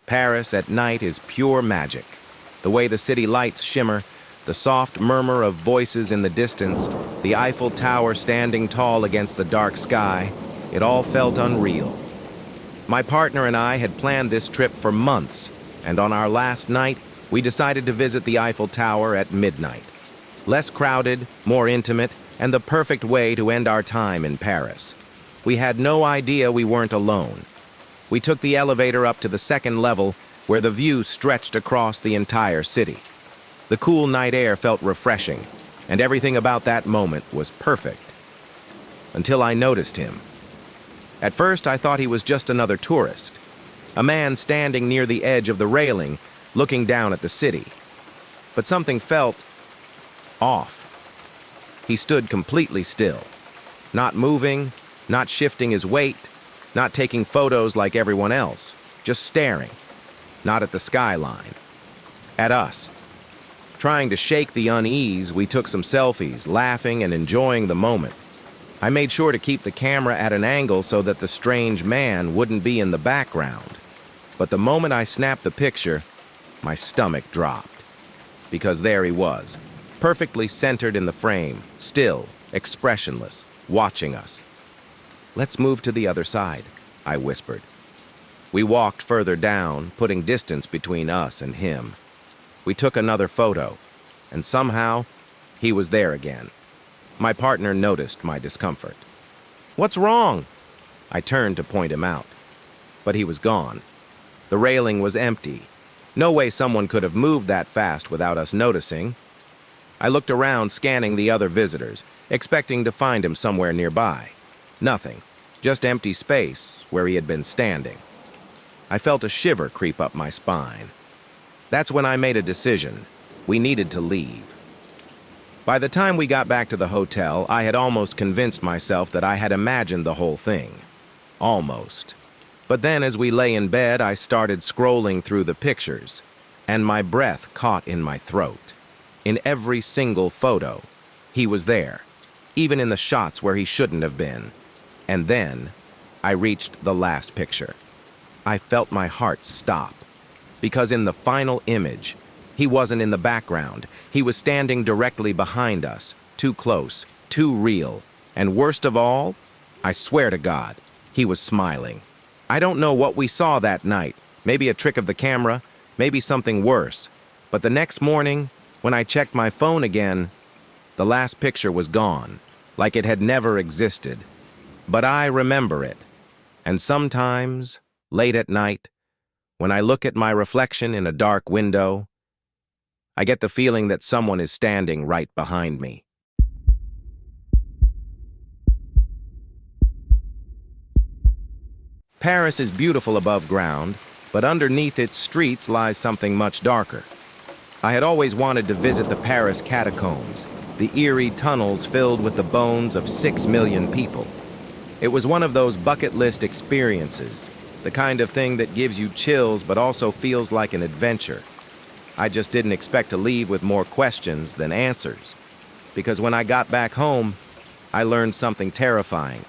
Paris at night is pure magic. The way the city lights shimmer, the soft murmur of voices in the distance, the Eiffel Tower standing tall against the dark sky, it all felt unreal. My partner and I had planned this trip for months, and on our last night, we decided to visit the Eiffel Tower at midnight. Less crowded, more intimate, and the perfect way to end our time in Paris. We had no idea we weren't alone. We took the elevator up to the second level, where the view stretched across the entire city. The cool night air felt refreshing, and everything about that moment was perfect. Until I noticed him. At first, I thought he was just another tourist, a man standing near the edge of the railing, looking down at the city. But something felt off. He stood completely still, not moving, not shifting his weight, not taking photos like everyone else, just staring, not at the skyline, at us. Trying to shake the unease, we took some selfies, laughing and enjoying the moment. I made sure to keep the camera at an angle so that the strange man wouldn't be in the background. But the moment I snapped the picture, my stomach dropped. Because there he was, perfectly centered in the frame, still, expressionless, watching us. "Let's move to the other side," I whispered. We walked further down, putting distance between us and him. We took another photo, and somehow, he was there again. My partner noticed my discomfort. "What's wrong?" I turned to point him out. But he was gone. The railing was empty. No way someone could have moved that fast without us noticing. I looked around, scanning the other visitors, expecting to find him somewhere nearby. Nothing, just empty space where he had been standing. I felt a shiver creep up my spine. That's when I made a decision. We needed to leave. By the time we got back to the hotel, I had almost convinced myself that I had imagined the whole thing. Almost. But then as we lay in bed, I started scrolling through the pictures, and my breath caught in my throat. In every single photo, he was there, even in the shots where he shouldn't have been. And then, I reached the last picture. I felt my heart stop, because in the final image, he wasn't in the background. He was standing directly behind us, too close, too real, and worst of all, I swear to God, he was smiling. I don't know what we saw that night, maybe a trick of the camera, maybe something worse, but the next morning, when I checked my phone again, the last picture was gone, like it had never existed. But I remember it, and sometimes, late at night, when I look at my reflection in a dark window, I get the feeling that someone is standing right behind me. Paris is beautiful above ground, but underneath its streets lies something much darker. I had always wanted to visit the Paris Catacombs, the eerie tunnels filled with the bones of 6 million people. It was one of those bucket list experiences, the kind of thing that gives you chills but also feels like an adventure. I just didn't expect to leave with more questions than answers, because when I got back home, I learned something terrifying.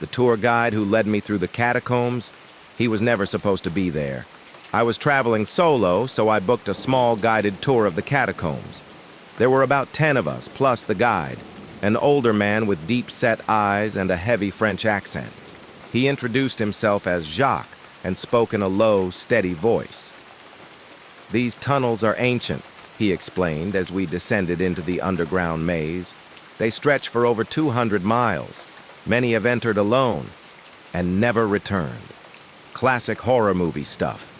The tour guide who led me through the catacombs, he was never supposed to be there. I was traveling solo, so I booked a small guided tour of the catacombs. There were about 10 of us, plus the guide, an older man with deep-set eyes and a heavy French accent. He introduced himself as Jacques and spoke in a low, steady voice. "These tunnels are ancient," he explained as we descended into the underground maze. "They stretch for over 200 miles. Many have entered alone and never returned. Classic horror movie stuff."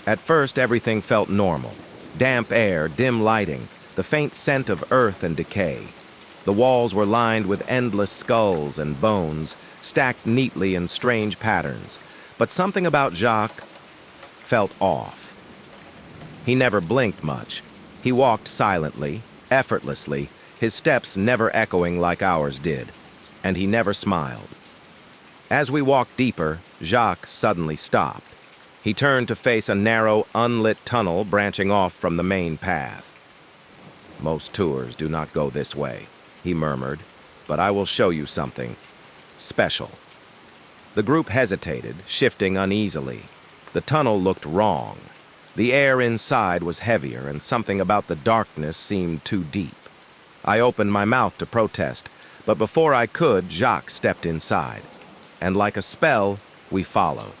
At first, everything felt normal. Damp air, dim lighting, the faint scent of earth and decay. The walls were lined with endless skulls and bones, stacked neatly in strange patterns. But something about Jacques felt off. He never blinked much. He walked silently, effortlessly, his steps never echoing like ours did. And he never smiled. As we walked deeper, Jacques suddenly stopped. He turned to face a narrow, unlit tunnel branching off from the main path. "Most tours do not go this way," he murmured, "but I will show you something special." The group hesitated, shifting uneasily. The tunnel looked wrong. The air inside was heavier, and something about the darkness seemed too deep. I opened my mouth to protest, but before I could, Jacques stepped inside, and like a spell, we followed.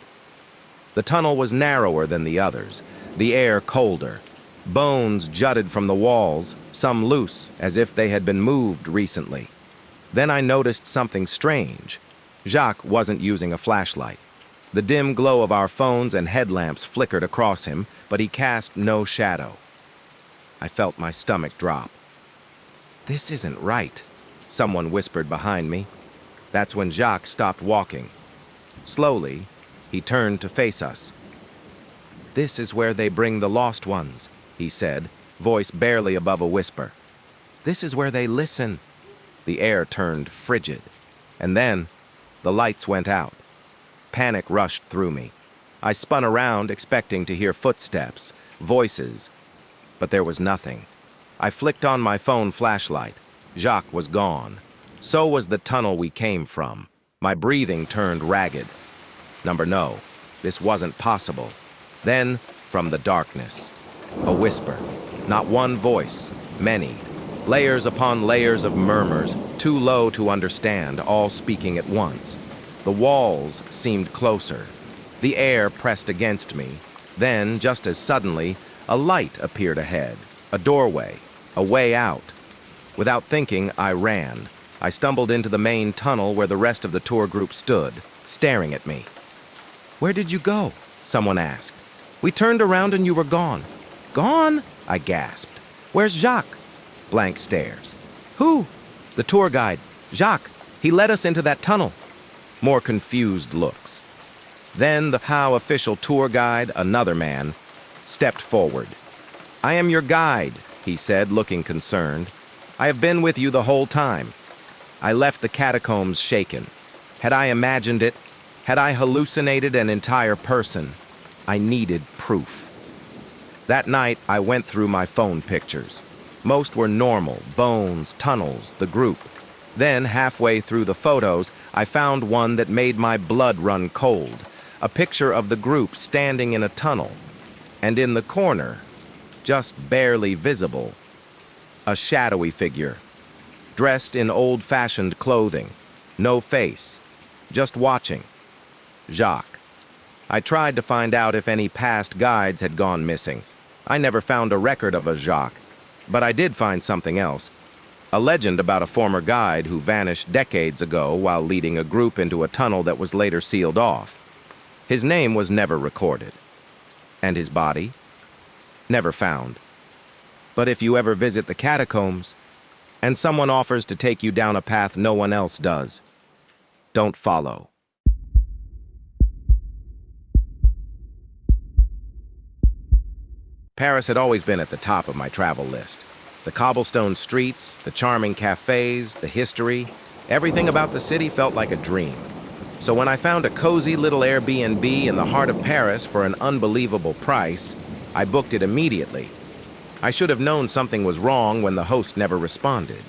The tunnel was narrower than the others, the air colder. Bones jutted from the walls, some loose, as if they had been moved recently. Then I noticed something strange. Jacques wasn't using a flashlight. The dim glow of our phones and headlamps flickered across him, but he cast no shadow. I felt my stomach drop. "This isn't right," someone whispered behind me. That's when Jacques stopped walking. Slowly, he turned to face us. "This is where they bring the lost ones," he said, voice barely above a whisper. "This is where they listen." The air turned frigid. And then, the lights went out. Panic rushed through me. I spun around, expecting to hear footsteps, voices, but there was nothing. I flicked on my phone flashlight. Jacques was gone. So was the tunnel we came from. My breathing turned ragged. No, this wasn't possible. Then, from the darkness, a whisper. Not one voice, many. Layers upon layers of murmurs, too low to understand, all speaking at once. The walls seemed closer. The air pressed against me. Then, just as suddenly, a light appeared ahead. A doorway. A way out. Without thinking, I ran. I stumbled into the main tunnel where the rest of the tour group stood, staring at me. "Where did you go?" someone asked. "We turned around and you were gone." "Gone?" I gasped. "Where's Jacques?" Blank stares. "Who?" "The tour guide. Jacques. He led us into that tunnel." More confused looks. Then the POW official tour guide, another man, stepped forward. "I am your guide," he said, looking concerned. "I have been with you the whole time." I left the catacombs shaken. Had I imagined it? Had I hallucinated an entire person? I needed proof. That night, I went through my phone pictures. Most were normal, bones, tunnels, the group. Then, halfway through the photos, I found one that made my blood run cold. A picture of the group standing in a tunnel. And in the corner, just barely visible, a shadowy figure, dressed in old-fashioned clothing, no face, just watching. Jacques. I tried to find out if any past guides had gone missing. I never found a record of a Jacques, but I did find something else. A legend about a former guide who vanished decades ago while leading a group into a tunnel that was later sealed off. His name was never recorded. And his body? Never found. But if you ever visit the catacombs, and someone offers to take you down a path no one else does, don't follow. Paris had always been at the top of my travel list. The cobblestone streets, the charming cafés, the history, everything about the city felt like a dream. So when I found a cozy little Airbnb in the heart of Paris for an unbelievable price, I booked it immediately. I should have known something was wrong when the host never responded.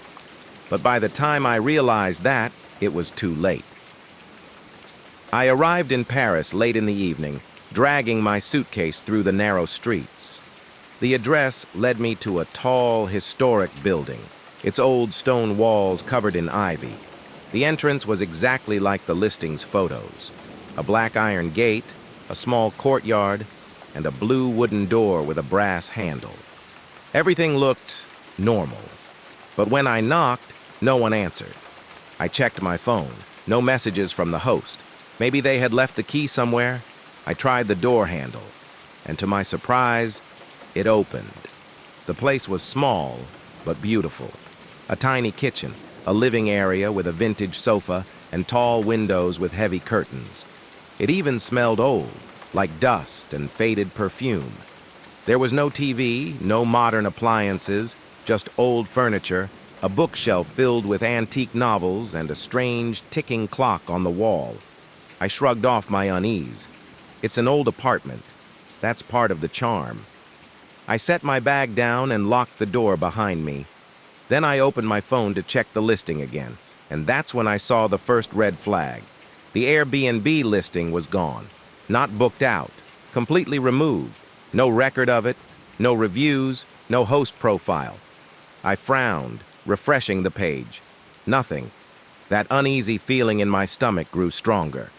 But by the time I realized that, it was too late. I arrived in Paris late in the evening, dragging my suitcase through the narrow streets. The address led me to a tall, historic building, its old stone walls covered in ivy. The entrance was exactly like the listing's photos. A black iron gate, a small courtyard, and a blue wooden door with a brass handle. Everything looked normal. But when I knocked, no one answered. I checked my phone. No messages from the host. Maybe they had left the key somewhere. I tried the door handle, and to my surprise, it opened. The place was small, but beautiful. A tiny kitchen, a living area with a vintage sofa, and tall windows with heavy curtains. It even smelled old, like dust and faded perfume. There was no TV, no modern appliances, just old furniture, a bookshelf filled with antique novels, and a strange ticking clock on the wall. I shrugged off my unease. It's an old apartment. That's part of the charm. I set my bag down and locked the door behind me. Then I opened my phone to check the listing again, and that's when I saw the first red flag. The Airbnb listing was gone, not booked out, completely removed. No record of it, no reviews, no host profile. I frowned, refreshing the page. Nothing. That uneasy feeling in my stomach grew stronger.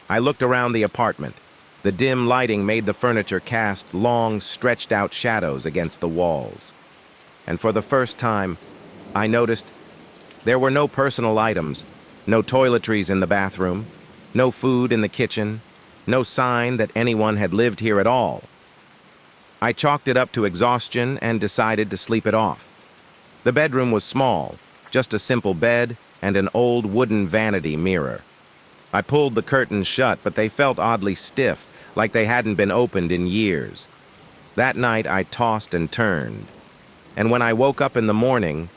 I looked around the apartment. The dim lighting made the furniture cast long, stretched-out shadows against the walls. And for the first time, I noticed there were no personal items, no toiletries in the bathroom, no food in the kitchen, no sign that anyone had lived here at all. I chalked it up to exhaustion and decided to sleep it off. The bedroom was small, just a simple bed and an old wooden vanity mirror. I pulled the curtains shut, but they felt oddly stiff, like they hadn't been opened in years. That night, I tossed and turned. And when I woke up in the morning,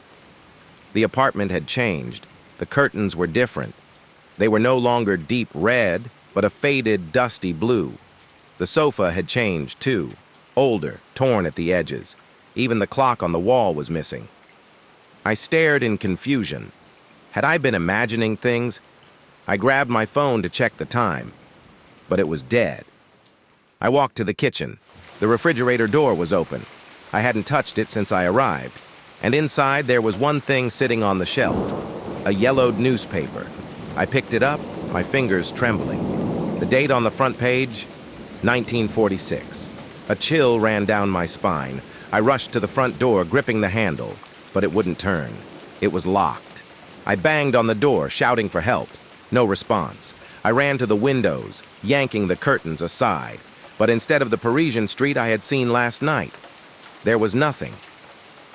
the apartment had changed. The curtains were different. They were no longer deep red, but a faded, dusty blue. The sofa had changed, too. Older, torn at the edges. Even the clock on the wall was missing. I stared in confusion. Had I been imagining things? I grabbed my phone to check the time, but it was dead. I walked to the kitchen. The refrigerator door was open. I hadn't touched it since I arrived, and inside there was one thing sitting on the shelf, a yellowed newspaper. I picked it up, my fingers trembling. The date on the front page, 1946. A chill ran down my spine. I rushed to the front door, gripping the handle, but it wouldn't turn. It was locked. I banged on the door, shouting for help. No response. I ran to the windows, yanking the curtains aside. But instead of the Parisian street I had seen last night, there was nothing.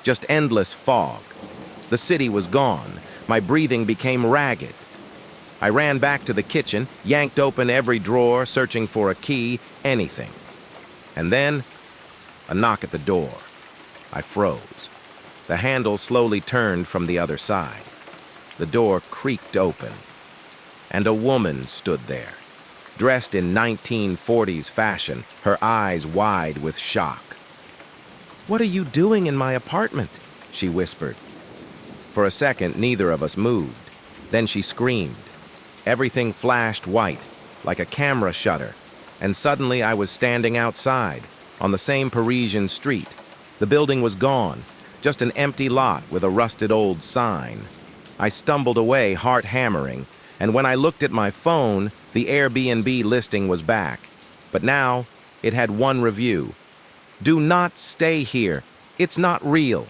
Just endless fog. The city was gone. My breathing became ragged. I ran back to the kitchen, yanked open every drawer, searching for a key, anything. And then, a knock at the door. I froze. The handle slowly turned from the other side. The door creaked open, and a woman stood there, dressed in 1940s fashion, her eyes wide with shock. "What are you doing in my apartment?" she whispered. For a second, neither of us moved. Then she screamed. Everything flashed white, like a camera shutter, and suddenly I was standing outside, on the same Parisian street. The building was gone, just an empty lot with a rusted old sign. I stumbled away, heart hammering, and when I looked at my phone, the Airbnb listing was back. But now, it had one review. "Do not stay here. It's not real."